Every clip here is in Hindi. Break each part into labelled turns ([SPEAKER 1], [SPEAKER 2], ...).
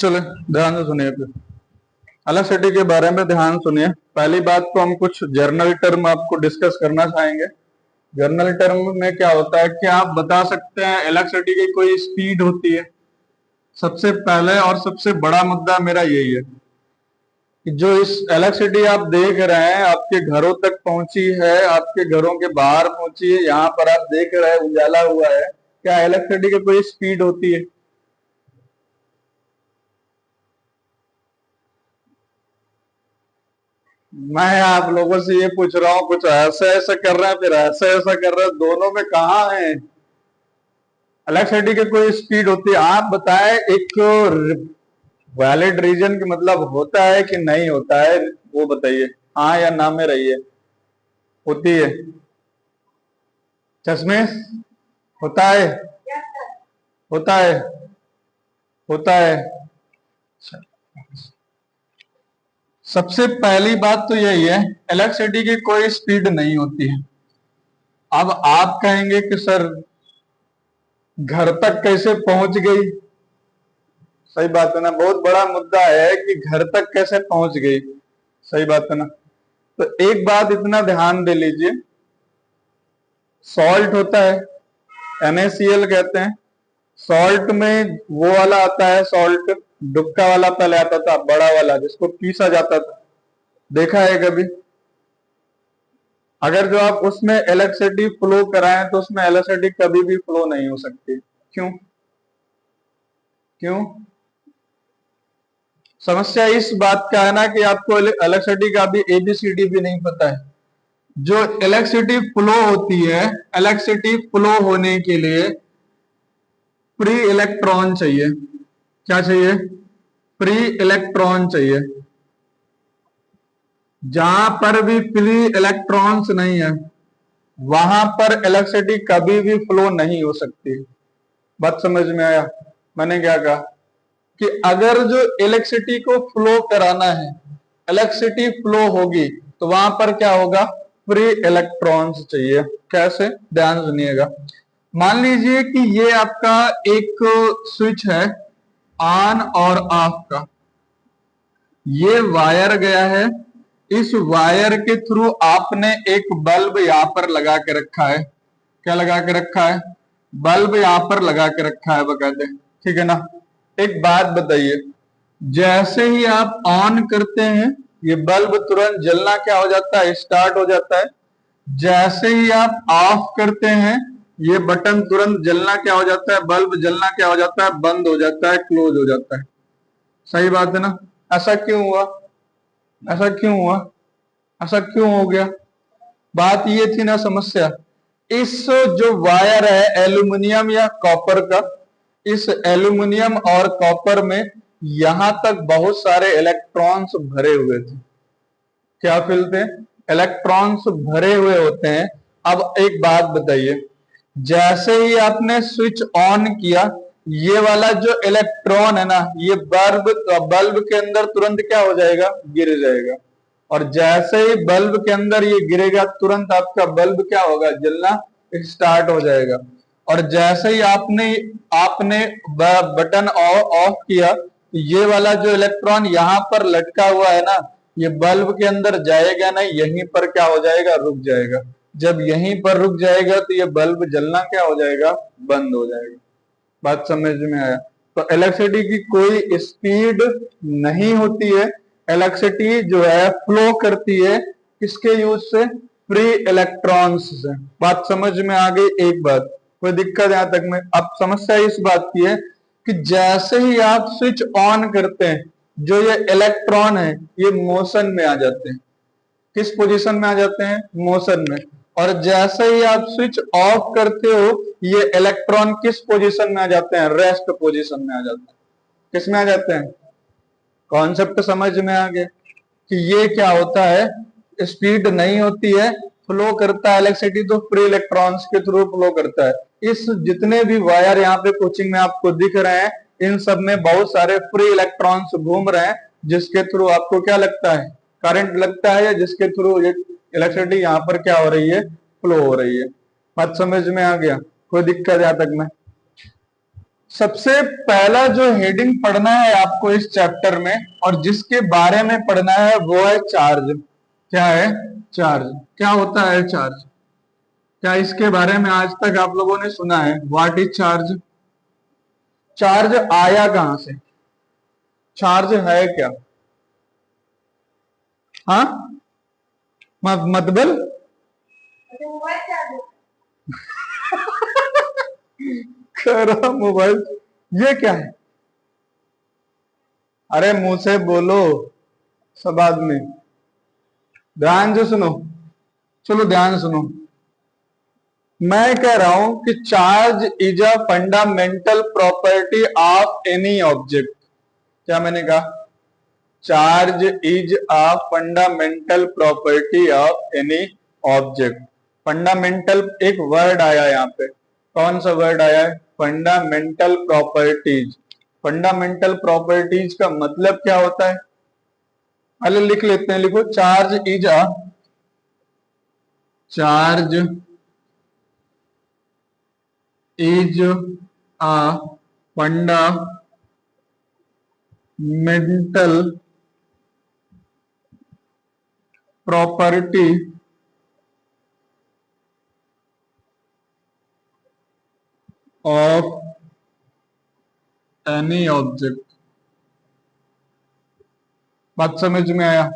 [SPEAKER 1] चलो ध्यान से सुनिए फिर इलेक्ट्रिसिटी के बारे में ध्यान सुनिए। पहली बात तो हम कुछ जर्नल टर्म आपको डिस्कस करना चाहेंगे। जर्नल टर्म में क्या होता है कि आप बता सकते हैं इलेक्ट्रिसिटी की कोई स्पीड होती है। सबसे पहले और सबसे बड़ा मुद्दा मेरा यही है कि जो इस इलेक्ट्रिसिटी आप देख रहे हैं आपके घरों तक पहुंची है, आपके घरों के बाहर पहुंची है, यहाँ पर आप देख रहे हैं उजाला हुआ है, क्या इलेक्ट्रिसिटी की कोई स्पीड होती है? मैं आप लोगों से ये पूछ रहा हूँ, कुछ ऐसा ऐसा कर रहे हैं फिर ऐसा ऐसा कर रहे हैं, दोनों में कहाँ है? इलेक्ट्रिसिटी की कोई स्पीड होती है? आप बताएं एक वैलिड रीजन की मतलब होता है कि नहीं होता है, वो बताइए। हाँ या ना में रहिए। होती है। चश्मे होता है, होता है, होता है। सबसे पहली बात तो यही है, इलेक्ट्रिसिटी की कोई स्पीड नहीं होती है। अब आप कहेंगे कि सर घर तक कैसे पहुंच गई? सही बात है ना, बहुत बड़ा मुद्दा है कि घर तक कैसे पहुंच गई। सही बात है ना। तो एक बात इतना ध्यान दे लीजिए, सॉल्ट होता है, NaCl कहते हैं। सॉल्ट में वो वाला आता है, सॉल्ट डुबका वाला पहले आता था, बड़ा वाला जिसको पीसा जाता था, देखा है कभी? अगर जो आप उसमें इलेक्ट्रिसिटी फ्लो कराएं तो उसमें इलेक्ट्रिसिटी कभी भी फ्लो नहीं हो सकती। क्यों? क्यों? समस्या इस बात का है ना कि आपको इलेक्ट्रिसिटी का भी ABCD भी नहीं पता है। जो इलेक्ट्रिसिटी फ्लो होती है, इलेक्ट्रिसिटी फ्लो होने के लिए फ्री इलेक्ट्रॉन चाहिए। क्या चाहिए? फ्री इलेक्ट्रॉन चाहिए। जहां पर भी फ्री इलेक्ट्रॉन्स नहीं है वहां पर इलेक्ट्रिसिटी कभी भी फ्लो नहीं हो सकती। बात समझ में आया मैंने क्या कहा? कि अगर जो इलेक्ट्रिसिटी को फ्लो कराना है, इलेक्ट्रिसिटी फ्लो होगी तो वहां पर क्या होगा? फ्री इलेक्ट्रॉन्स चाहिए। कैसे? ध्यान सुनिएगा। मान लीजिए कि ये आपका एक स्विच है ऑन और ऑफ का, ये वायर गया है, इस वायर के थ्रू आपने एक बल्ब यहां पर लगा के रखा है। क्या लगा के रखा है? बल्ब यहां पर लगा के रखा है बकायदे। ठीक है ना? एक बात बताइए, जैसे ही आप ऑन करते हैं ये बल्ब तुरंत जलना क्या हो जाता है? स्टार्ट हो जाता है। जैसे ही आप ऑफ करते हैं ये बटन तुरंत जलना क्या हो जाता है? बल्ब जलना क्या हो जाता है? बंद हो जाता है, क्लोज हो जाता है। सही बात है ना? ऐसा क्यों हुआ? ऐसा क्यों हुआ? ऐसा क्यों हो गया? बात ये थी ना समस्या, इस जो वायर है एल्यूमिनियम या कॉपर का, इस एल्यूमिनियम और कॉपर में यहां तक बहुत सारे इलेक्ट्रॉन्स भरे हुए थे। क्या फिल थे? इलेक्ट्रॉन्स भरे हुए होते हैं। अब एक बात बताइए, जैसे ही आपने स्विच ऑन किया ये वाला जो इलेक्ट्रॉन है ना, ये बल्ब बल्ब के अंदर तुरंत क्या हो जाएगा? गिर जाएगा। और जैसे ही बल्ब के अंदर ये गिरेगा तुरंत आपका बल्ब क्या होगा? जलना स्टार्ट हो जाएगा। और जैसे ही आपने आपने बटन ऑफ किया तो ये वाला जो इलेक्ट्रॉन यहां पर लटका हुआ है ना, ये बल्ब के अंदर जाएगा नहीं, यहीं पर क्या हो जाएगा? रुक जाएगा। जब यहीं पर रुक जाएगा तो ये बल्ब जलना क्या हो जाएगा? बंद हो जाएगा। बात समझ में आया? तो इलेक्ट्रिसिटी की कोई स्पीड नहीं होती है। इलेक्ट्रिसिटी जो है फ्लो करती है किसके यूज से? फ्री इलेक्ट्रॉन्स से। बात समझ में आ गई? एक बात, कोई दिक्कत यहां तक में? अब समस्या इस बात की है कि जैसे ही आप स्विच ऑन करते हैं जो ये इलेक्ट्रॉन है ये मोशन में आ जाते हैं। किस पोजीशन में आ जाते हैं? मोशन में। और जैसे ही आप स्विच ऑफ करते हो ये इलेक्ट्रॉन किस पोजीशन में आ जाते हैं? रेस्ट पोजीशन में आ जाते हैं। किस में आ जाते हैं? कॉन्सेप्ट समझ में आ गया कि ये क्या होता है? स्पीड नहीं होती है, फ्लो करता है इलेक्ट्रिसिटी तो फ्री इलेक्ट्रॉन्स के थ्रू फ्लो करता है। इस जितने भी वायर यहाँ पे कोचिंग में आपको दिख रहे हैं इन सब में बहुत सारे फ्री इलेक्ट्रॉन्स घूम रहे हैं, जिसके थ्रू आपको क्या लगता है? करंट लगता है, या जिसके थ्रू इलेक्ट्रिसिटी यहाँ पर क्या हो रही है? फ्लो हो रही है। बात समझ में आ गया? कोई दिक्कत यहाँ तक में? सबसे पहला जो हेडिंग पढ़ना है आपको इस चैप्टर में और जिसके बारे में पढ़ना है वो है चार्ज। क्या है? चार्ज। क्या होता है चार्ज? क्या इसके बारे में आज तक आप लोगों ने सुना है? What is charge? चार्ज आया कहां से? चार्ज है क्या? हाँ, मतलब खरा मोबाइल, ये क्या है? अरे मुंह से बोलो सब आदमी, ध्यान से सुनो। चलो ध्यान सुनो, मैं कह रहा हूं कि charge is a fundamental property of any object. क्या मैंने कहा? Charge is a fundamental property of any object. Fundamental एक वर्ड आया यहाँ पे, कौन सा वर्ड आया है? Fundamental properties. फंडामेंटल प्रॉपर्टीज का मतलब क्या होता है? पहले लिख लेते हैं, लिखो charge is a fundamental property of any object. बात समझ में आया?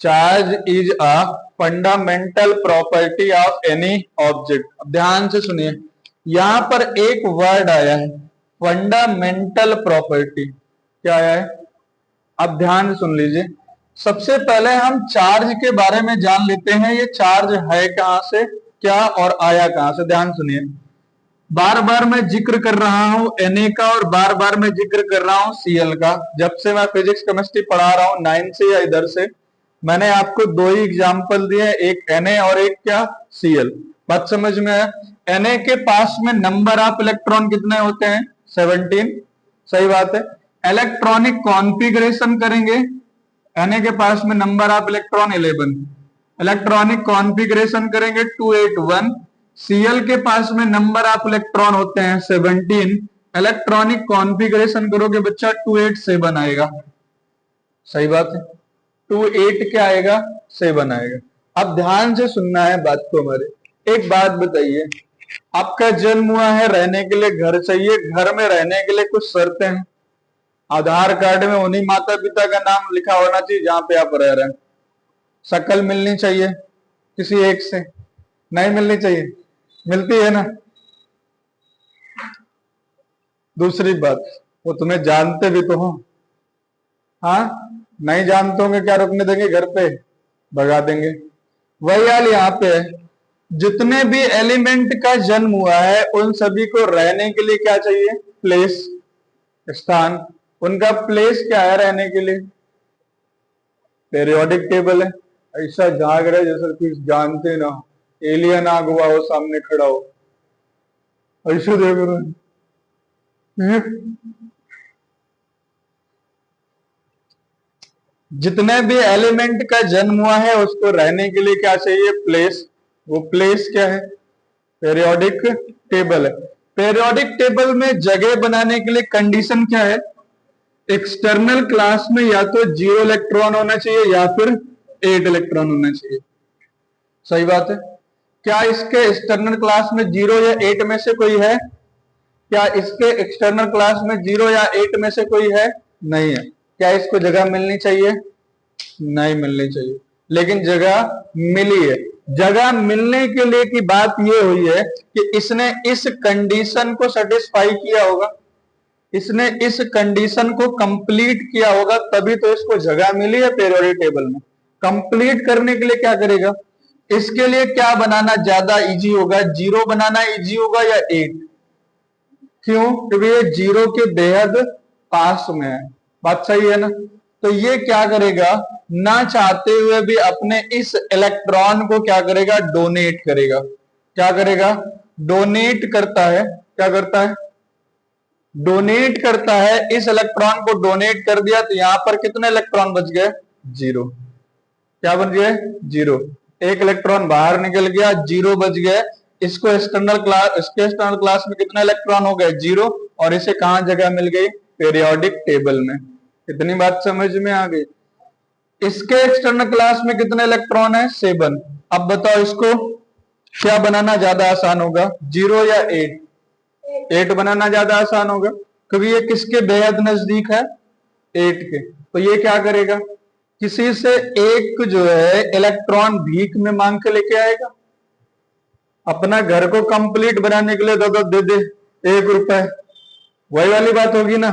[SPEAKER 1] Charge is a fundamental property of any object. अब ध्यान से सुनिए, यहां पर एक वर्ड आया है फंडामेंटल प्रॉपर्टी। क्या आया है? अब ध्यान सुन लीजिए। सबसे पहले हम चार्ज के बारे में जान लेते हैं, ये चार्ज है कहां से, क्या और आया कहां से। ध्यान सुनिए, बार बार मैं जिक्र कर रहा हूं Na का और बार बार मैं जिक्र कर रहा हूं Cl का। जब से मैं फिजिक्स केमिस्ट्री पढ़ा रहा हूं 9 से या इधर से, मैंने आपको दो ही एग्जाम्पल दिए, एक Na और एक क्या? Cl। बात समझ में आया? Na के पास में नंबर ऑफ इलेक्ट्रॉन कितने होते हैं? 17। सही बात है। इलेक्ट्रॉनिक कॉन्फ़िगरेशन करेंगे, Na के पास में number of electron 11। Electronic configuration करेंगे 281। Cl के पास में नंबर ऑफ इलेक्ट्रॉन होते हैं 17। इलेक्ट्रॉनिक कॉन्फ़िगरेशन करोगे बच्चा 287 आएगा। सही बात है, 28 क्या आएगा? 7 आएगा। अब ध्यान से सुनना है बात को हमारे। एक बात बताइए, आपका जन्म हुआ है, रहने के लिए घर चाहिए, घर में रहने के लिए कुछ शर्तें हैं। आधार कार्ड में उन्हीं माता पिता का नाम लिखा होना चाहिए जहां पे आप रह रहे हैं। शक्ल मिलनी चाहिए किसी एक से, नहीं मिलनी चाहिए? मिलती है ना? दूसरी बात, वो तुम्हें जानते भी तो हो। हाँ, नहीं जानते होंगे क्या रुकने देंगे घर पे? भगा देंगे। वही हाल यहाँ पे है, जितने भी एलिमेंट का जन्म हुआ है उन सभी को रहने के लिए क्या चाहिए? प्लेस, स्थान। उनका प्लेस क्या है रहने के लिए? पेरियोडिक टेबल है। ऐसा जाग रहे जैसे कुछ जानते ना हो, एलियन आ हुआ हो सामने खड़ा हो, ऐसे देख रहे हैं। जितने भी एलिमेंट का जन्म हुआ है उसको रहने के लिए क्या चाहिए? प्लेस। वो प्लेस क्या है? पेरियोडिक टेबल है। पेरियोडिक टेबल में जगह बनाने के लिए कंडीशन क्या है? एक्सटर्नल क्लास में या तो 0 इलेक्ट्रॉन होना चाहिए या फिर 8 इलेक्ट्रॉन होना चाहिए। सही बात है। क्या इसके एक्सटर्नल क्लास में 0 या 8 में से कोई है? क्या इसके एक्सटर्नल क्लास में 0 या 8 में से कोई है? नहीं है। क्या इसको जगह मिलनी चाहिए? नहीं मिलनी चाहिए, लेकिन जगह मिली है। जगह मिलने के लिए की बात यह हुई है कि इसने इस कंडीशन को सेटिस्फाई किया होगा, इसने इस कंडीशन को कंप्लीट किया होगा, तभी तो इसको जगह मिली है पेरियोडिक टेबल में। कंप्लीट करने के लिए क्या करेगा? इसके लिए क्या बनाना ज्यादा इजी होगा? 0 बनाना इजी होगा या 8? क्यों? क्योंकि ये 0 के बेहद पास में है। बात सही है ना? तो ये क्या करेगा, ना चाहते हुए भी अपने इस इलेक्ट्रॉन को क्या करेगा? डोनेट करेगा। क्या करेगा? डोनेट करता है। क्या करता है? डोनेट करता है। इस इलेक्ट्रॉन को डोनेट कर दिया तो यहां पर कितने इलेक्ट्रॉन बच गए? 0। क्या बच गए? 0। एक इलेक्ट्रॉन बाहर निकल गया, 0 बच गए। इसको इसके एक्सटर्नल क्लास में कितने इलेक्ट्रॉन हो गए? 0। और इसे कहां जगह मिल गई? पीरियोडिक टेबल में। इतनी बात समझ में आ गई। इसके एक्सटर्नल क्लास में कितने इलेक्ट्रॉन है? 7। अब बताओ इसको क्या बनाना ज्यादा आसान होगा, 0 या 8? 8 बनाना ज्यादा आसान होगा, क्योंकि ये किसके बेहद नजदीक है? 8 के। तो ये क्या करेगा? किसी से एक जो है इलेक्ट्रॉन भीख में मांग के लेके आएगा। अपना घर को कंप्लीट बनाने के लिए दो दे दे 1 रुपए, वही वाली बात होगी ना।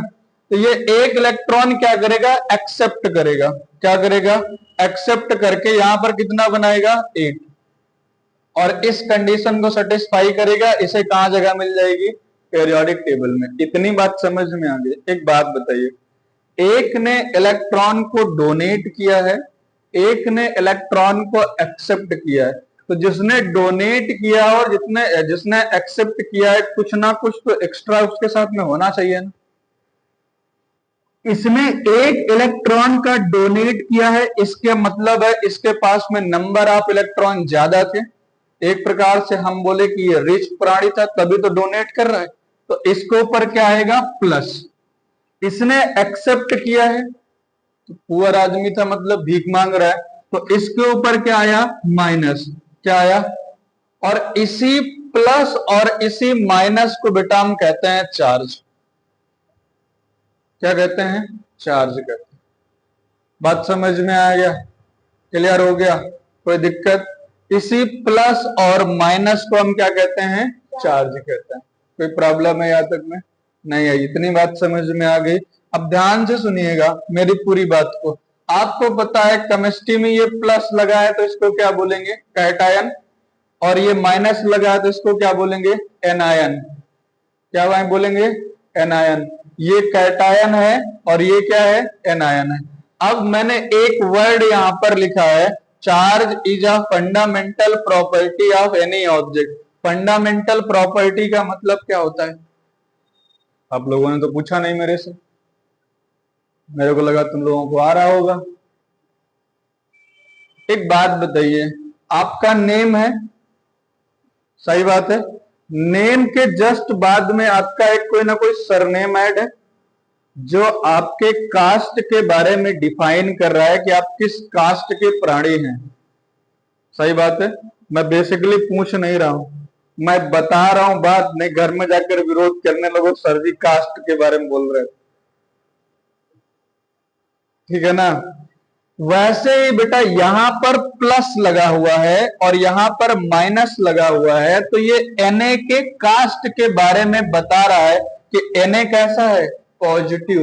[SPEAKER 1] तो ये एक इलेक्ट्रॉन क्या करेगा? एक्सेप्ट करेगा। क्या करेगा? एक्सेप्ट करके यहां पर कितना बनाएगा? 8। और इस कंडीशन को सेटिस्फाई करेगा, इसे कहां जगह मिल जाएगी? पीरियोडिक टेबल में। इतनी बात समझ में आ गई। एक बात बताइए, एक ने इलेक्ट्रॉन को डोनेट किया है, एक ने इलेक्ट्रॉन को एक्सेप्ट किया है। तो जिसने डोनेट किया और जिसने एक्सेप्ट किया है, कुछ ना कुछ तो एक्स्ट्रा उसके साथ में होना चाहिए ना। इसने एक इलेक्ट्रॉन का डोनेट किया है, इसके मतलब है इसके पास में नंबर ऑफ इलेक्ट्रॉन ज्यादा थे। एक प्रकार से हम बोले कि ये रिच प्राणी था, तभी तो डोनेट कर रहा है। तो इसके ऊपर क्या आएगा? प्लस। इसने एक्सेप्ट किया है, तो पुअर आदमी था, मतलब भीख मांग रहा है, तो इसके ऊपर क्या आया? माइनस। क्या आया? और इसी प्लस और इसी माइनस को बेटा हम कहते हैं चार्ज। क्या कहते हैं? चार्ज कहते हैं। बात समझ में आ गया? क्लियर हो गया? कोई दिक्कत? इसी प्लस और माइनस को हम क्या कहते हैं? चार्ज कहते हैं। कोई प्रॉब्लम है यहां तक में? नहीं है। इतनी बात समझ में आ गई। अब ध्यान से सुनिएगा मेरी पूरी बात को। आपको पता है केमिस्ट्री में ये प्लस लगा है तो इसको क्या बोलेंगे? कैटायन। और ये माइनस लगा है तो इसको क्या बोलेंगे? एनायन। क्या बोलेंगे? एनायन। ये कैटायन है और ये क्या है? एनायन है। अब मैंने एक वर्ड यहां पर लिखा है, charge is a fundamental property of any object. Fundamental property का मतलब क्या होता है? आप लोगों ने तो पूछा नहीं मेरे से, मेरे को लगा तुम लोगों को आ रहा होगा। एक बात बताइए, आपका नेम है, सही बात है। नेम के जस्ट बाद में आपका एक कोई ना कोई सरनेम ऐड है, जो आपके कास्ट के बारे में डिफाइन कर रहा है कि आप किस कास्ट के प्राणी हैं। सही बात है। मैं बेसिकली पूछ नहीं रहा हूं, मैं बता रहा हूं बात, नहीं घर में जाकर विरोध करने लगो, सर जी कास्ट के बारे में बोल रहे थे। ठीक है ना? वैसे ही बेटा यहां पर प्लस लगा हुआ है और यहां पर माइनस लगा हुआ है, तो ये Na के कास्ट के बारे में बता रहा है कि Na कैसा है? पॉजिटिव।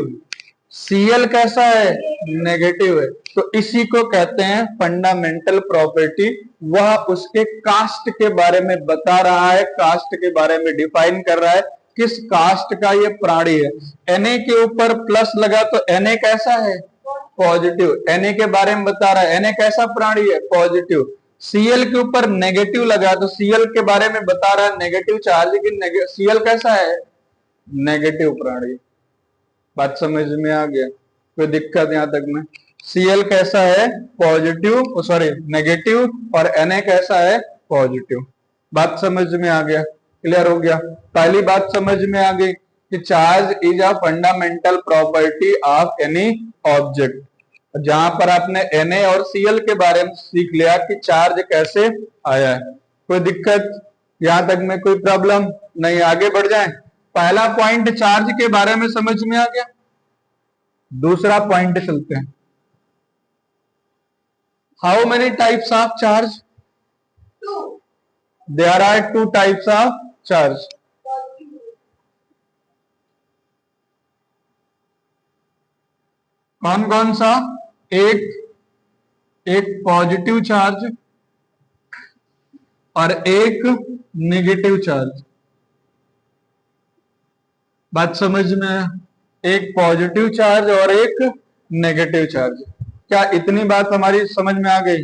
[SPEAKER 1] Cl कैसा है? नेगेटिव है। तो इसी को कहते हैं फंडामेंटल प्रॉपर्टी। वह उसके कास्ट के बारे में बता रहा है, कास्ट के बारे में डिफाइन कर रहा है किस कास्ट का ये प्राणी है। Na के ऊपर प्लस लगा तो Na कैसा है? पॉजिटिव। Na के बारे में बता रहा है Na कैसा प्राणी है? पॉजिटिव। Cl के ऊपर नेगेटिव लगा तो Cl के बारे में बता रहा है नेगेटिव चार्ज की। Cl कैसा है? नेगेटिव प्राणी। बात समझ में आ गया? कोई दिक्कत यहां तक में? Cl कैसा है? पॉजिटिव, सॉरी नेगेटिव, और Na कैसा है? पॉजिटिव। बात समझ में आ गया? क्लियर हो गया? पहली बात समझ में आ गई कि charge is a fundamental property of any object. जहां पर आपने Na और Cl के बारे में सीख लिया कि चार्ज कैसे आया है। कोई दिक्कत यहां तक में? कोई प्रॉब्लम नहीं? आगे बढ़ जाएं। पहला पॉइंट चार्ज के बारे में समझ में आ गया। दूसरा पॉइंट चलते हैं। How many types of charge? There are 2 types of charge. कौन कौन सा? एक पॉजिटिव चार्ज और एक नेगेटिव चार्ज। बात समझ में आया? एक पॉजिटिव चार्ज और एक नेगेटिव चार्ज। क्या इतनी बात हमारी समझ में आ गई?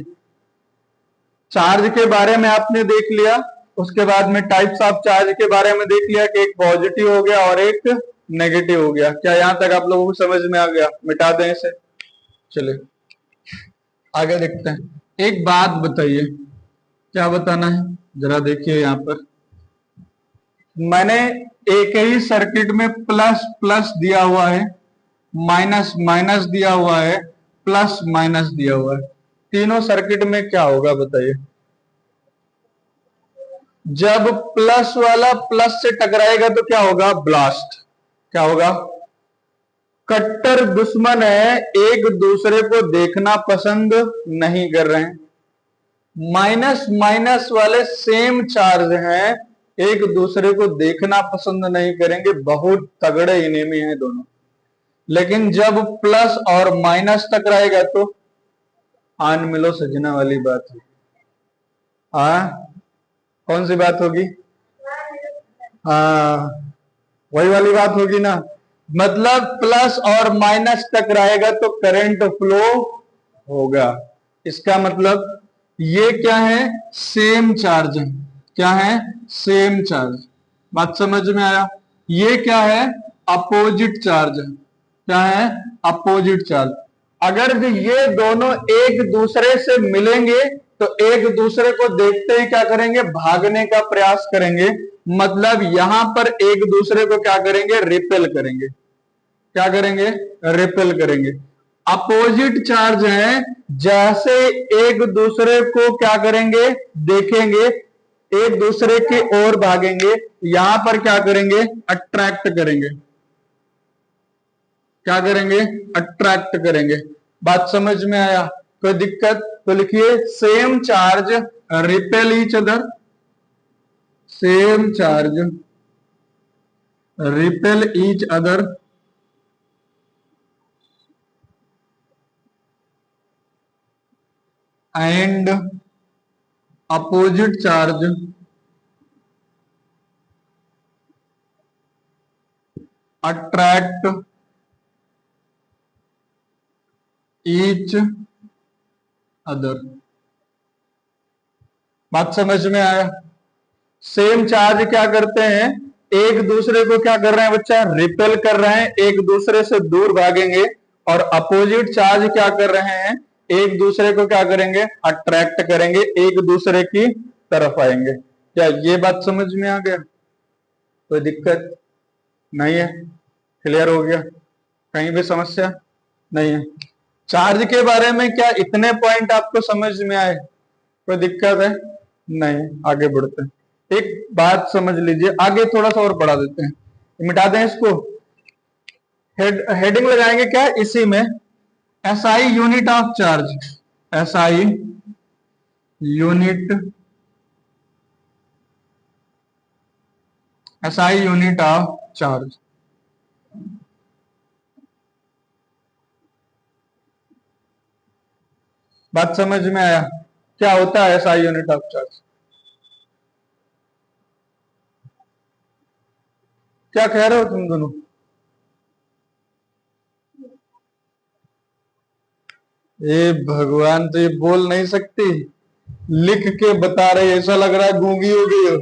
[SPEAKER 1] चार्ज के बारे में आपने देख लिया, उसके बाद में टाइप्स ऑफ चार्ज के बारे में देख लिया कि एक पॉजिटिव हो गया और एक नेगेटिव हो गया। क्या यहां तक आप लोगों को समझ में आ गया? मिटा दें इसे। चलिए आगे देखते हैं। एक बात बताइए, क्या बताना है जरा देखिए यहां पर। मैंने एक ही सर्किट में प्लस प्लस दिया हुआ है, माइनस माइनस दिया हुआ है, प्लस माइनस दिया हुआ है। तीनों सर्किट में क्या होगा बताइए? जब प्लस वाला प्लस से टकराएगा तो क्या होगा? ब्लास्ट। क्या होगा? कट्टर दुश्मन है, एक दूसरे को देखना पसंद नहीं कर रहे हैं। माइनस माइनस वाले सेम चार्ज हैं, एक दूसरे को देखना पसंद नहीं करेंगे, बहुत तगड़े इनेमी हैं दोनों। लेकिन जब प्लस और माइनस टकराएगा तो आन मिलो सजना वाली बात है। हाँ, कौन सी बात होगी? हाँ, वही वाली बात होगी ना। मतलब प्लस और माइनस टकराएगा तो करंट फ्लो होगा। इसका मतलब ये क्या है? सेम चार्ज है। क्या है? Same charge. बात समझ में आया? ये क्या है? अपोजिट चार्ज है। क्या है? Opposite charge. अगर ये दोनों एक दूसरे से मिलेंगे तो एक दूसरे को देखते ही क्या करेंगे? भागने का प्रयास करेंगे। मतलब यहां पर एक दूसरे को क्या करेंगे? रिपेल करेंगे। क्या करेंगे? रिपेल करेंगे। अपोजिट चार्ज है, जैसे एक दूसरे को क्या करेंगे? देखेंगे, एक दूसरे की ओर भागेंगे, यहां पर क्या करेंगे? अट्रैक्ट करेंगे। क्या करेंगे? अट्रैक्ट करेंगे। बात समझ में आया? कोई दिक्कत? तो लिखिए same charge repel each other, same charge repel each other and opposite charge attract each other. बात समझ में आया? सेम चार्ज क्या करते हैं? एक दूसरे को क्या कर रहे हैं बच्चा? रिपेल कर रहे हैं, एक दूसरे से दूर भागेंगे। और अपोजिट चार्ज क्या कर रहे हैं? एक दूसरे को क्या करेंगे? अट्रैक्ट करेंगे, एक दूसरे की तरफ आएंगे। क्या ये बात समझ में आ गया? कोई दिक्कत नहीं है? क्लियर हो गया? कहीं भी समस्या नहीं है? चार्ज के बारे में क्या इतने पॉइंट आपको समझ में आए? कोई दिक्कत है? नहीं। आगे बढ़ते हैं। एक बात समझ लीजिए, आगे थोड़ा सा और बढ़ा देते हैं, मिटा दें इसको। हेडिंग लगाएंगे क्या इसी में? SI unit of charge. SI unit, SI unit of charge. बात समझ में आया? क्या होता है एसआई यूनिट ऑफ चार्ज? क्या कह रहे हो तुम दोनों? ए भगवान, तो ये बोल नहीं सकती, लिख के बता रहे, ऐसा लग रहा है गूंगी हो गई हो।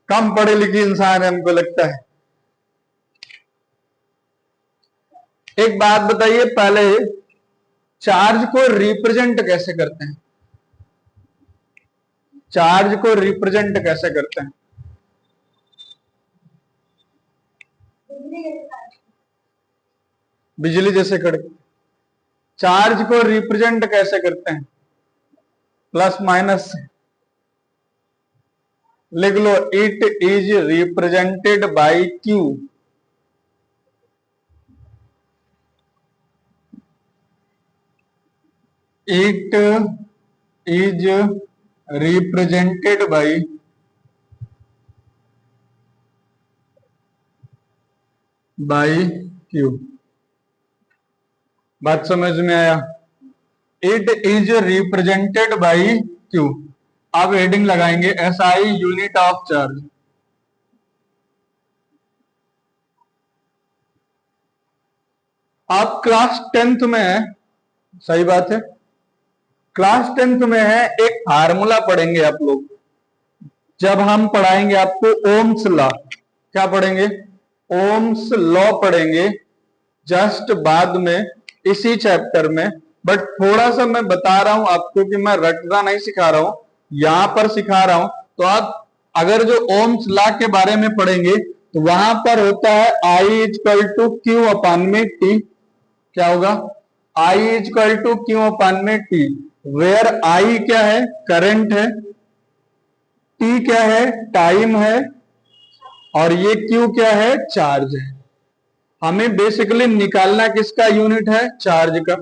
[SPEAKER 1] कम पढ़े लिखे इंसान है हमको लगता है। एक बात बताइए पहले, चार्ज को रिप्रेजेंट कैसे करते हैं? चार्ज को रिप्रेजेंट कैसे करते हैं? बिजली जैसे कड़क। चार्ज को रिप्रेजेंट कैसे करते हैं? प्लस माइनस से। लिख लो, it is represented by Q. It is represented by Q. बात समझ में आया? It is represented by Q. अब हेडिंग लगाएंगे एसआई यूनिट ऑफ चार्ज। आप क्लास 10th में है, सही बात है, क्लास 10th में है, एक फार्मूला पढ़ेंगे आप लोग। जब हम पढ़ाएंगे आपको ओम्स लॉ। क्या पढ़ेंगे? ओम्स लॉ पढ़ेंगे जस्ट बाद में, इसी चैप्टर में। बट थोड़ा सा मैं बता रहा हूं आपको कि मैं रटना नहीं सिखा रहा हूं, यहां पर सिखा रहा हूं, तो आप अगर जो ओम्स लॉ के बारे में पढ़ेंगे तो वहां पर होता है आई इक्वल टू क्यू अपान में टी। क्या होगा? आई इक्वल टू क्यू अपान में टी, वेयर आई क्या है? करंट है, टी क्या है? टाइम है, और ये क्यू क्या है? चार्ज है। हमें बेसिकली निकालना किसका यूनिट है? चार्ज का।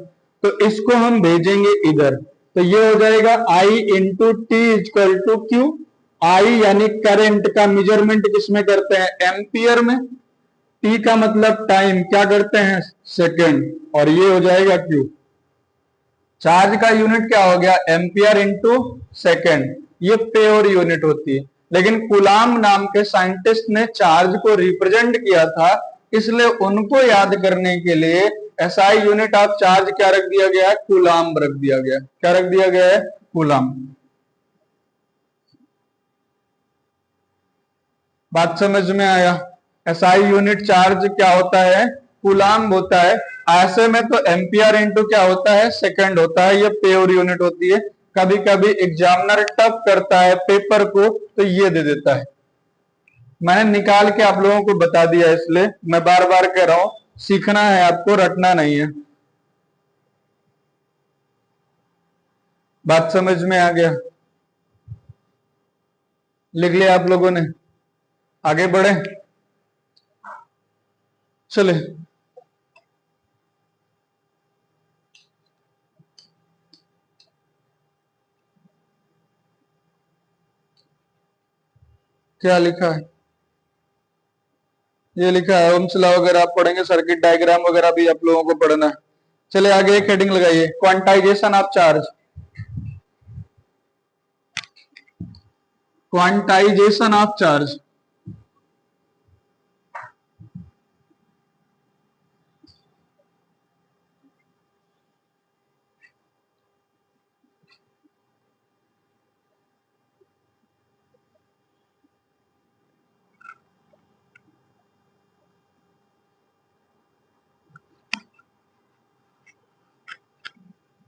[SPEAKER 1] तो इसको हम भेजेंगे इधर, तो ये हो जाएगा I into T equal to Q. I यानी करंट का मेजरमेंट किसमें करते हैं? एम्पियर में। टी का मतलब टाइम, क्या करते हैं? सेकेंड। और ये हो जाएगा क्यू। चार्ज का यूनिट क्या हो गया? Ampere into second. ये प्योर यूनिट होती है, लेकिन कूलाम नाम के साइंटिस्ट ने चार्ज को रिप्रेजेंट किया था, इसलिए उनको याद करने के लिए एसआई यूनिट ऑफ चार्ज क्या रख दिया गया है? कूलाम रख दिया गया। क्या रख दिया गया है? कूलाम। बात समझ में आया? एसआई यूनिट चार्ज क्या होता है? कूलाम होता है। ऐसे में तो एम्पियर इंटू क्या होता है? सेकंड होता है। ये प्योर यूनिट होती है। कभी कभी एग्जामिनर टफ करता है पेपर को, तो ये दे देता है। मैंने निकाल के आप लोगों को बता दिया, इसलिए मैं बार बार कह रहा हूं, सीखना है आपको, रटना नहीं है। बात समझ में आ गया? लिख लिया आप लोगों ने? आगे बढ़े, चले। क्या लिखा है? ये लिखा है ओम्स लॉ वगैरह आप पढ़ेंगे, सर्किट डायग्राम वगैरह भी आप लोगों को पढ़ना है। चले आगे, एक हेडिंग लगाइए, quantization of charge. Quantization of charge.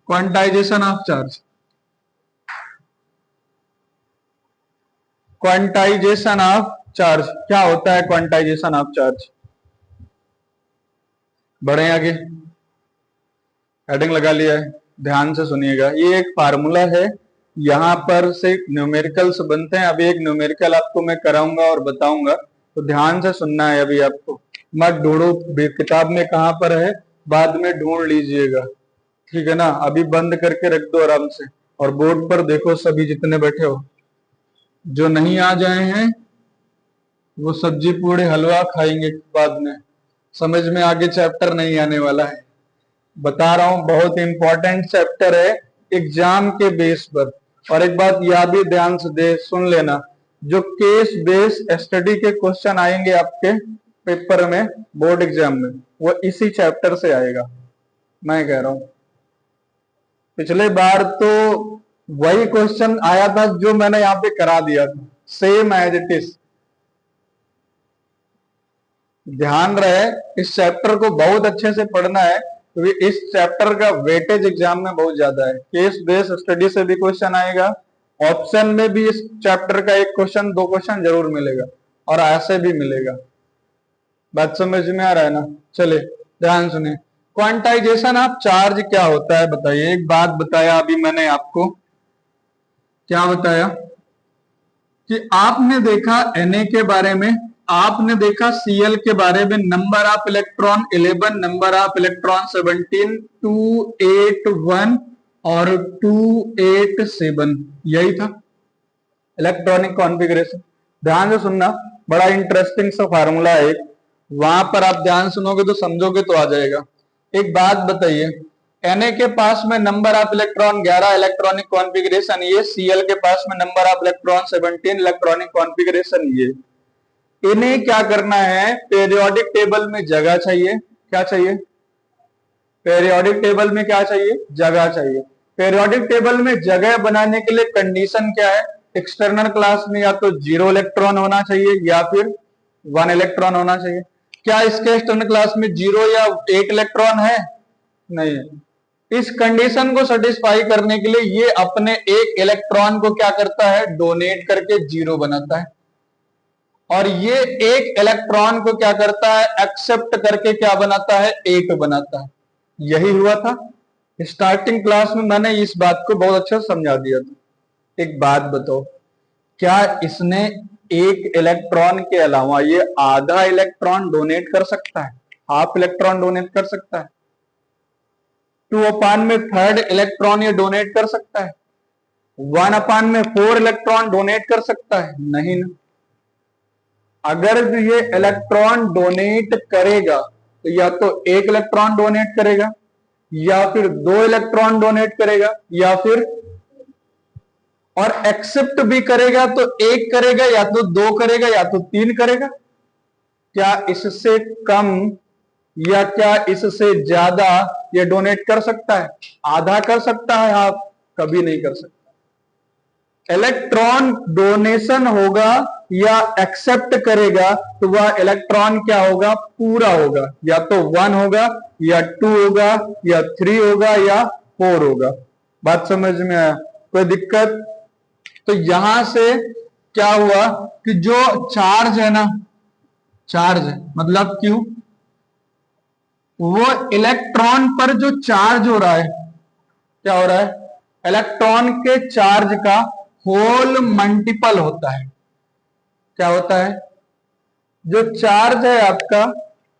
[SPEAKER 1] Quantization of charge. Quantization of charge क्या होता है? Quantization of charge. बढ़े आगे, हेडिंग लगा लिया है, ध्यान से सुनिएगा। ये एक फार्मूला है, यहां पर से न्यूमेरिकल्स बनते हैं। अभी एक न्यूमेरिकल आपको मैं कराऊंगा और बताऊंगा, तो ध्यान से सुनना है। अभी आपको मत ढूंढो किताब में कहां पर है, बाद में ढूंढ लीजिएगा, ठीक है ना? अभी बंद करके रख दो आराम से, और बोर्ड पर देखो सभी जितने बैठे हो। जो नहीं आ जाए हैं वो सब्जी पूड़े हलवा खाएंगे बाद में, समझ में आगे चैप्टर नहीं आने वाला है। बता रहा हूं, बहुत इंपॉर्टेंट चैप्टर है एग्जाम के बेस पर। और एक बात याद भी ध्यान से दे सुन लेना, जो केस बेस स्टडी के क्वेश्चन आएंगे आपके पेपर में, बोर्ड एग्जाम में, वो इसी चैप्टर से आएगा। मैं कह रहा हूं, पिछले बार तो वही क्वेश्चन आया था जो मैंने यहाँ पे करा दिया था, सेम एज इट इज। ध्यान रहे, इस चैप्टर को बहुत अच्छे से पढ़ना है, क्योंकि इस चैप्टर का वेटेज एग्जाम में बहुत ज्यादा है। केस बेस्ड स्टडी से भी क्वेश्चन आएगा, ऑप्शन में भी इस चैप्टर का एक क्वेश्चन, दो क्वेश्चन जरूर मिलेगा, और ऐसे भी मिलेगा। बात समझ में आ रहा है ना? चले ध्यान सुने, क्वांटाइजेशन ऑफ चार्ज क्या होता है बताइए। एक बात बताया अभी मैंने आपको, क्या बताया कि आपने देखा Na के बारे में, आपने देखा Cl के बारे में, number of electron 11, number of electron 17, 281 और 287, यही था इलेक्ट्रॉनिक कॉन्फ़िगरेशन। ध्यान से सुनना, बड़ा इंटरेस्टिंग सा फार्मूला है एक, वहां पर आप ध्यान सुनोगे तो समझोगे तो आ जाएगा। एक बात बताइए, Na के पास में number of electron 11 electronic configuration ये, Cl के पास में number of electron 17 electronic configuration ये। इन्हें क्या करना है? पीरियोडिक टेबल में जगह चाहिए। क्या चाहिए? पीरियोडिक टेबल में क्या चाहिए? जगह चाहिए। पीरियोडिक टेबल में जगह बनाने के लिए कंडीशन क्या है? एक्सटर्नल क्लास में या तो 0 इलेक्ट्रॉन होना चाहिए या फिर 1 इलेक्ट्रॉन होना चाहिए। क्या इसके एक्सटर्नल क्लास में 0 या 8 इलेक्ट्रॉन है? नहीं। इस कंडीशन को सेटिस्फाई करने के लिए ये अपने एक इलेक्ट्रॉन को क्या करता है? डोनेट करके 0 बनाता है। और ये एक इलेक्ट्रॉन को क्या करता है, एक्सेप्ट करके क्या बनाता है, एक बनाता है। यही हुआ था स्टार्टिंग क्लास में, मैंने इस बात को बहुत अच्छा समझा दिया था। एक बात बताओ, क्या इसने एक इलेक्ट्रॉन के अलावा ये आधा इलेक्ट्रॉन डोनेट कर सकता है, हाफ इलेक्ट्रॉन डोनेट कर सकता है, 2/3 इलेक्ट्रॉन ये डोनेट कर सकता है, 1/4 इलेक्ट्रॉन डोनेट कर सकता है? नहीं ना। अगर ये इलेक्ट्रॉन डोनेट करेगा तो या तो एक इलेक्ट्रॉन डोनेट करेगा, या फिर 2 इलेक्ट्रॉन डोनेट करेगा, या फिर, और एक्सेप्ट भी करेगा तो एक करेगा, या तो 2 करेगा, या तो 3 करेगा। क्या इससे कम या क्या इससे ज्यादा ये डोनेट कर सकता है? आधा कर सकता है, हाफ कभी नहीं कर सकता। इलेक्ट्रॉन डोनेशन होगा या एक्सेप्ट करेगा तो वह इलेक्ट्रॉन क्या होगा, पूरा होगा। या तो 1 होगा, या 2 होगा, या 3 होगा, या 4 होगा। बात समझ में आया? कोई दिक्कत? तो यहां से क्या हुआ कि जो चार्ज है ना, चार्ज है मतलब क्यों, वो इलेक्ट्रॉन पर जो चार्ज हो रहा है, क्या हो रहा है, इलेक्ट्रॉन के चार्ज का होल मल्टीपल होता है। क्या होता है? जो चार्ज है आपका,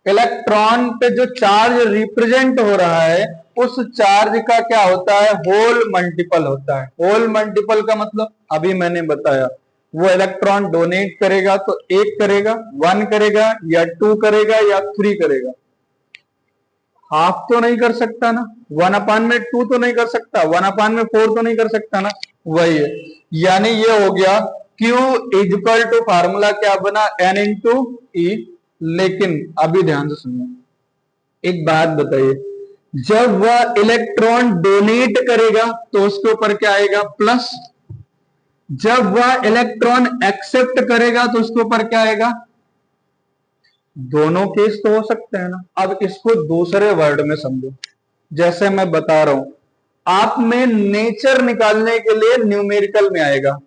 [SPEAKER 1] इलेक्ट्रॉन पे जो चार्ज रिप्रेजेंट हो रहा है, उस चार्ज का क्या होता है, होल मल्टीपल होता है। होल मल्टीपल का मतलब अभी मैंने बताया, वो इलेक्ट्रॉन डोनेट करेगा तो एक करेगा, 1 करेगा, या 2 करेगा, या 3 करेगा। हाफ तो नहीं कर सकता ना, 1/2 तो नहीं कर सकता, 1/4 तो नहीं कर सकता ना। वही है, यानी ये हो गया Q इक्वल टू फार्मूला क्या बना, N इंटू ई। लेकिन अभी ध्यान से सुनो, एक बात बताइए, जब वह इलेक्ट्रॉन डोनेट करेगा तो उसके ऊपर क्या आएगा, प्लस। जब वह इलेक्ट्रॉन एक्सेप्ट करेगा तो उसके ऊपर क्या आएगा, दोनों केस तो हो सकते हैं ना। अब इसको दूसरे वर्ड में समझो, जैसे मैं बता रहा हूं, आप में नेचर निकालने के लिए न्यूमेरिकल में आएगा।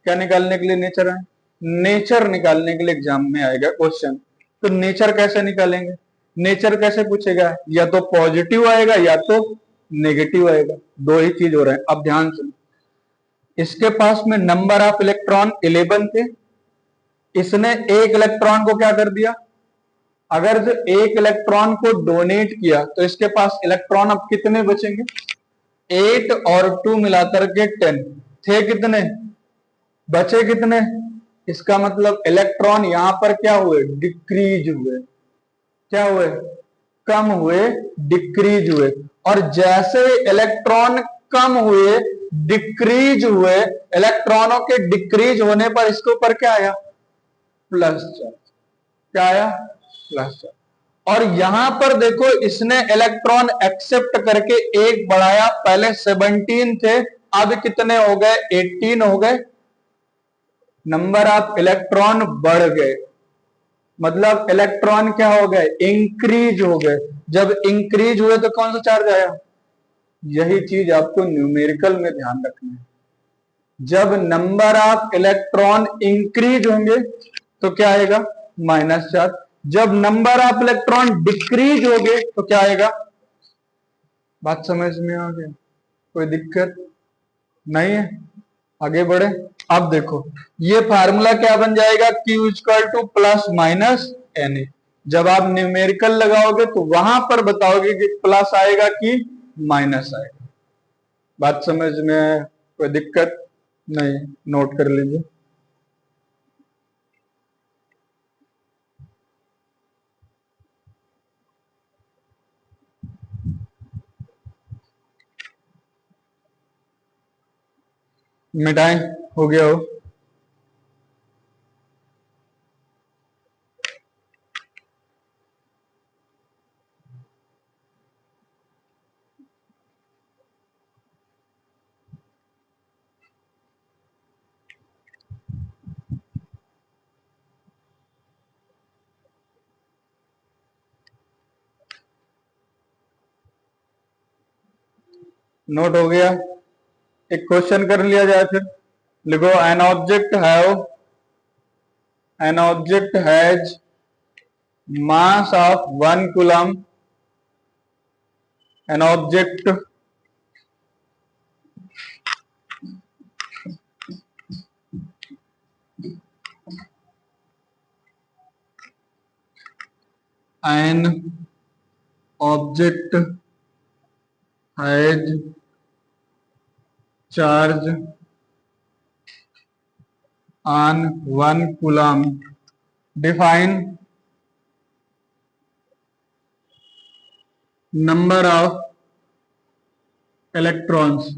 [SPEAKER 1] क्या निकालने के लिए नेचर है? नेचर निकालने के लिए एग्जाम में आएगा क्वेश्चन। तो नेचर कैसे निकालेंगे, नेचर कैसे पूछेगा, या तो पॉजिटिव आएगा या तो नेगेटिव आएगा, दो ही चीज हो रहे हैं। अब ध्यान से, इसके पास में नंबर ऑफ इलेक्ट्रॉन 11 थे, इसने एक इलेक्ट्रॉन को क्या कर दिया, अगर जो एक इलेक्ट्रॉन को डोनेट किया तो इसके पास इलेक्ट्रॉन अब कितने बचेंगे, 8 और 2 मिलाकर के 10 थे, कितने बचे, कितने। इसका मतलब इलेक्ट्रॉन यहां पर क्या हुए, डिक्रीज हुए। क्या हुए, कम हुए, डिक्रीज हुए। और जैसे इलेक्ट्रॉन कम हुए, डिक्रीज हुए, इलेक्ट्रॉनों के डिक्रीज होने पर इसके ऊपर क्या आया, प्लस चार्ज। क्या आया, प्लस चार्ज। और यहां पर देखो, इसने इलेक्ट्रॉन एक्सेप्ट करके एक बढ़ाया, पहले 17 थे, अब कितने हो गए, 18 हो गए। नंबर ऑफ इलेक्ट्रॉन बढ़ गए, मतलब इलेक्ट्रॉन क्या हो गए, इंक्रीज हो गए। जब इंक्रीज हुए तो कौन सा चार्ज आया, यही चीज आपको न्यूमेरिकल में ध्यान रखना है। जब नंबर ऑफ इलेक्ट्रॉन इंक्रीज होंगे तो क्या आएगा, माइनस चार्ज। जब नंबर ऑफ इलेक्ट्रॉन डिक्रीज हो गए तो क्या आएगा। बात समझ में आ गया? कोई दिक्कत नहीं है? आगे बढ़े। अब देखो, ये फार्मूला क्या बन जाएगा, Q equal two plus minus Na। जब आप न्यूमेरिकल लगाओगे तो वहां पर बताओगे कि प्लस आएगा कि माइनस आएगा। बात समझ में आया? कोई दिक्कत नहीं, नोट कर लीजिए। मिटाएं, हो गया हो। नोट हो गया? एक क्वेश्चन कर लिया जाए फिर। लिखो, an object have an object has mass of 1 coulomb, an object an object has charge on 1 coulomb. Define number of electrons.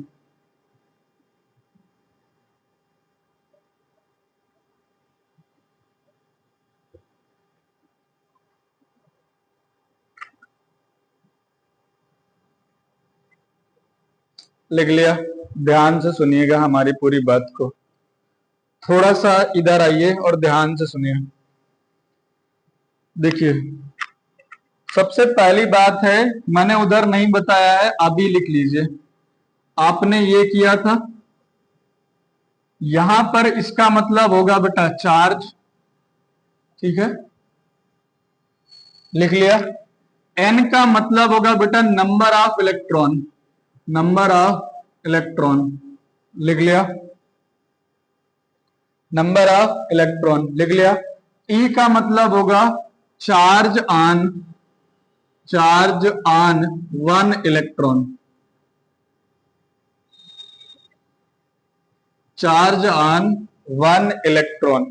[SPEAKER 1] लिख लिया। ध्यान से सुनिएगा हमारी पूरी बात को। थोड़ा सा इधर आइए और ध्यान से सुनिए। देखिए, सबसे पहली बात है, मैंने उधर नहीं बताया है, अभी लिख लीजिए। आपने ये किया था, यहां पर इसका मतलब होगा बेटा चार्ज, ठीक है, लिख लिया। एन का मतलब होगा बेटा number of electron, number of electron, लिख लिया। नंबर ऑफ इलेक्ट्रॉन लिख लिया। ई का मतलब होगा charge on 1 electron, charge on 1 electron,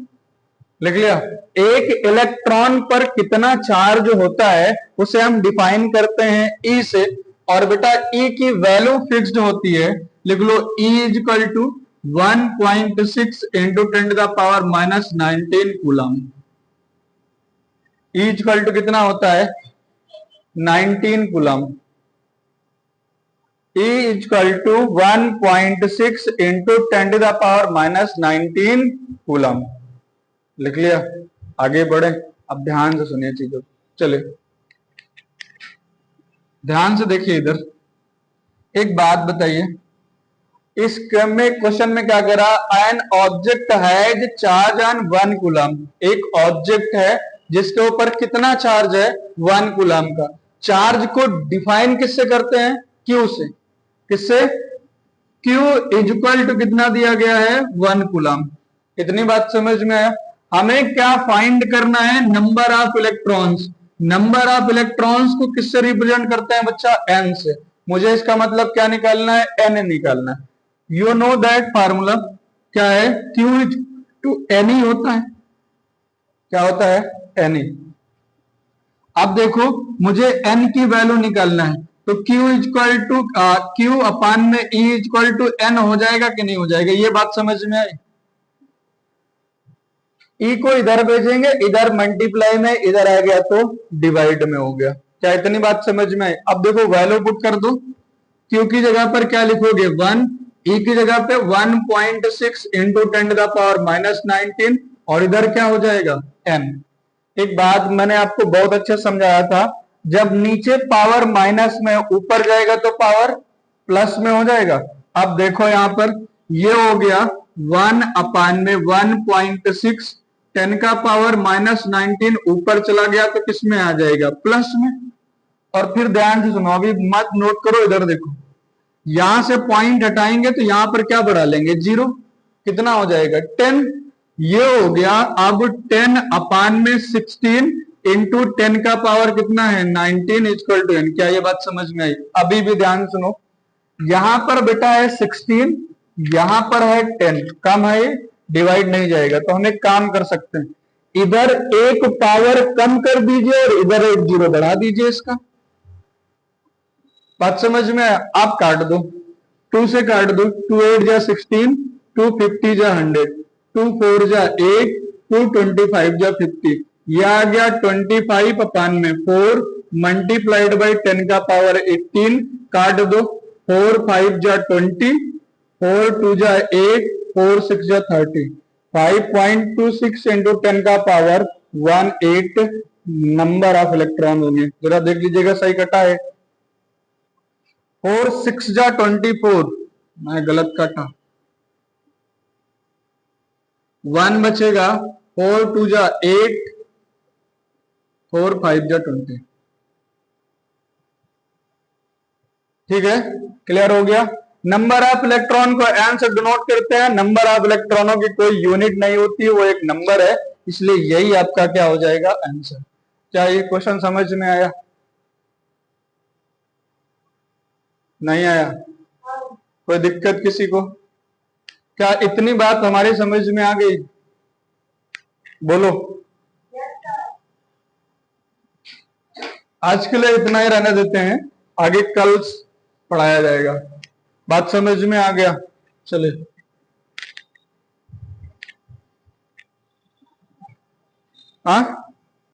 [SPEAKER 1] लिख लिया। एक इलेक्ट्रॉन पर कितना चार्ज होता है उसे हम डिफाइन करते हैं ई से, और बेटा ई की वैल्यू फिक्स्ड होती है, लिख लो e is equal to 1.6 into 10⁻⁻19 coulomb. E equal to कितना होता है 19 coulomb. E equal to 1.6 into 10⁻⁻19 coulomb, लिख लिया। आगे बढ़े, अब ध्यान से सुनिए चीजों। चले ध्यान से देखिए इधर। एक बात बताइए, इस क्रम में क्वेश्चन में क्या करा, an object has charge on 1 coulomb. एक ऑब्जेक्ट है जिसके ऊपर कितना चार्ज है 1 कूलम का। चार्ज को डिफाइन किससे करते हैं, क्यू से। किससे, Q इज इक्वल टू कितना दिया गया है 1 कूलम। इतनी बात समझ में आया। हमें क्या फाइंड करना है, number of electrons. Number of electrons को किससे रिप्रेजेंट करते हैं बच्चा, n से। मुझे इसका मतलब क्या निकालना है, n निकालना है। यू नो दैट फार्मूला क्या है, Q इज टू N होता है। क्या होता है, N। अब देखो मुझे n की वैल्यू निकालना है, तो Q इक्वल टू Q अपान में E इक्वल टू N हो जाएगा कि नहीं हो जाएगा, ये बात समझ में आई। E को इधर भेजेंगे, इधर मल्टीप्लाई में, इधर आ गया तो डिवाइड में हो गया। क्या इतनी बात समझ में आई। अब देखो वैल्यू पुट कर दो। Q की जगह पर क्या लिखोगे 1, E की जगह पे 1.6 इंटू 10⁻⁻19, और इधर क्या हो जाएगा N। एक बात मैंने आपको बहुत अच्छा समझाया था, जब नीचे पावर माइनस में, ऊपर जाएगा तो पावर प्लस में हो जाएगा। अब देखो यहां पर ये हो गया 1 अपान में 1.6, 10 का पावर -19 ऊपर चला गया तो किस में आ जाएगा, प्लस में। और फिर ध्यान से सुनो, अभी मत नोट करो, इधर देखो, यहां से पॉइंट हटाएंगे तो यहां पर क्या बढ़ा लेंगे, 0। कितना हो जाएगा 10। ये हो गया। अब 10 अपान में 16 इंटू 10 का पावर कितना है 19 इक्वल टू n। क्या ये बात समझ में आई। अभी भी ध्यान सुनो, यहां पर बेटा है 16, यहां पर है 10, कम है, डिवाइड नहीं जाएगा। तो हम एक काम कर सकते हैं, इधर एक पावर कम कर दीजिए और इधर एक 0 बढ़ा दीजिए। इसका बात समझ में आया। आप काट दो, 2 से काट दो, 2 8 जा 16, 2 50 जा 100, 2 4 जा 8, 2 25 जा 50। यह आ गया 25 अपान में 4 मल्टीप्लाइड बाई 10 का पावर 18। काट दो, 4 5 जा 20, 4 2 जा 8, 4 6 जा 30। 5.26 इंटू 10 का पावर 18 नंबर ऑफ इलेक्ट्रॉन होंगे। जरा देख लीजिएगा सही कटा है। 4 6 जा 24, मैं गलत काटा, 1 बचेगा, 4 2 जा 8, 4 5 जा 20। ठीक है, क्लियर हो गया। नंबर ऑफ इलेक्ट्रॉन को एन से डिनोट करते हैं। नंबर ऑफ इलेक्ट्रॉनों की कोई यूनिट नहीं होती, वो एक नंबर है, इसलिए यही आपका क्या हो जाएगा, आंसर। क्या ये क्वेश्चन समझ में आया? नहीं आया? कोई दिक्कत किसी को? क्या इतनी बात हमारी समझ में आ गई? बोलो। आज के लिए इतना ही रहने देते हैं, आगे कल पढ़ाया जाएगा। बात समझ में आ गया? चलिए। हाँ,